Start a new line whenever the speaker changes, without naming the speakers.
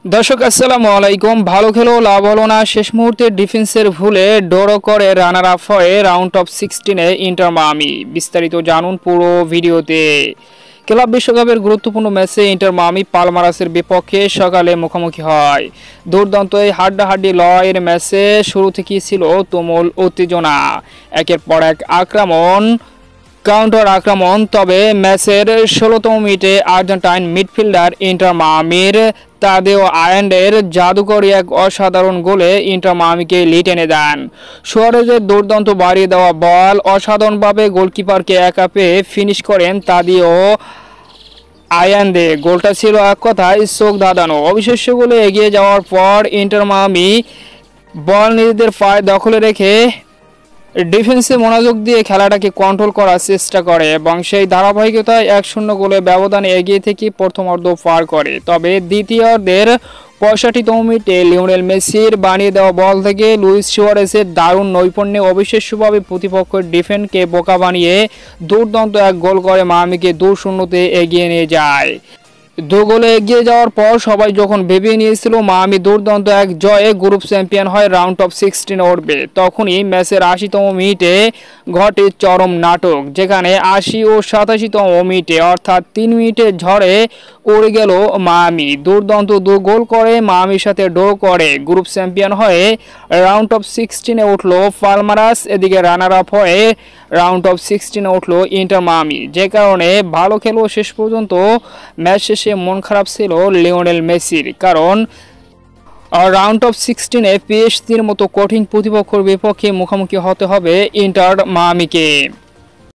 দর্শক আসসালামু আলাইকুম। ভালো খেলেও লাভ হলো না, শেষ মুহূর্তে ডিফেন্সের ভুলে ড্র করে রানার আপ হয়ে রাউন্ড অফ 16-এ ইন্টার মায়ামি। বিস্তারিত জানুন পুরো ভিডিওতে। ক্লাব বিশ্বকাপের গুরুত্বপূর্ণ ম্যাচে ইন্টার মায়ামি পালমারাসের বিপক্ষে সকালে মুখোমুখি হয়। দুর্দান্ত এই হাড্ডাহাড্ডি লড়াইয়ের ম্যাচে শুরু থেকেই ছিল তুমুল উত্তেজনা, একের পর এক কাউন্টার আক্রমণ। তবে ম্যাচের 16তম মিনিটে আর্জেন্টাইন মিডফিল্ডার ইন্টার মায়ামির তাদেও আয়ান্ডের জাদুকরী এক অসাধারণ গোলে ইন্টার মায়ামিকে লিড এনে দেন। সুয়ারেজের দুর্দান্ত বাড়িয়ে দেওয়া বল অসাধারণভাবে গোলকিপারকে একা পেয়ে ফিনিশ করেন তাদেও আয়ান্দে। গোলটা ছিল এক কথায় চোখ ধাঁধানো। অবিশ্বাস্য গোলে এগিয়ে যাওয়ার পর ইন্টার মায়ামি বল নিজেদের পায়ে দখলে রেখে ডিফেন্সে মনোযোগ দিয়ে খেলাটাকে কন্ট্রোল করার চেষ্টা করে এবং সেই ধারাবাহিকতায় 1-0 গোলে ব্যবধানে এগিয়ে থেকে প্রথমার্ধ পার করে। তবে দ্বিতীয়ার্ধের 65তম মিনিটে লিওনেল মেসির বানিয়ে দেওয়া বল থেকে লুইস সুয়ারেজের দারুণ নৈপুণ্যে অবিশ্বাস্যভাবে প্রতিপক্ষের ডিফেন্সকে বোকা বানিয়ে দুর্দান্ত এক গোল করে মায়ামিকে 2-0-তে এগিয়ে নিয়ে যায়। দু গোলে এগিয়ে যাওয়ার পর সবাই যখন ভেবে নিয়েছিল মায়ামি দুর্দান্ত এক জয়ে গ্রুপ চ্যাম্পিয়ন হয়, রাউন্ড অফ 16 উঠবে, তখনই ম্যাচের 80তম মিনিটে ঘটে চরম নাটক, যেখানে 80 ও 87তম মিনিটে অর্থাৎ 3 মিনিটের ঝড়ে উড়ে গেল মায়ামি। দুর্দান্ত দু গোল করে মায়ামির সাথে ড্র করে গ্রুপ চ্যাম্পিয়ন হয়ে রাউন্ড অফ 16-এ উঠলো পালমারাস। এদিকে রানার আপ হয়ে রাউন্ড অফ 16-এ উঠলো ইন্টার মায়ামি। যে কারণে ভালো খেলেও শেষ পর্যন্ত ম্যাচ শেষে মন খারাপ ছিল লিওনেল মেসির, কারণ রাউন্ড অফ 16-এ পিএসজির মতো কঠিন প্রতিপক্ষের বিপক্ষে মুখোমুখি হতে হবে ইন্টার মায়ামিকে।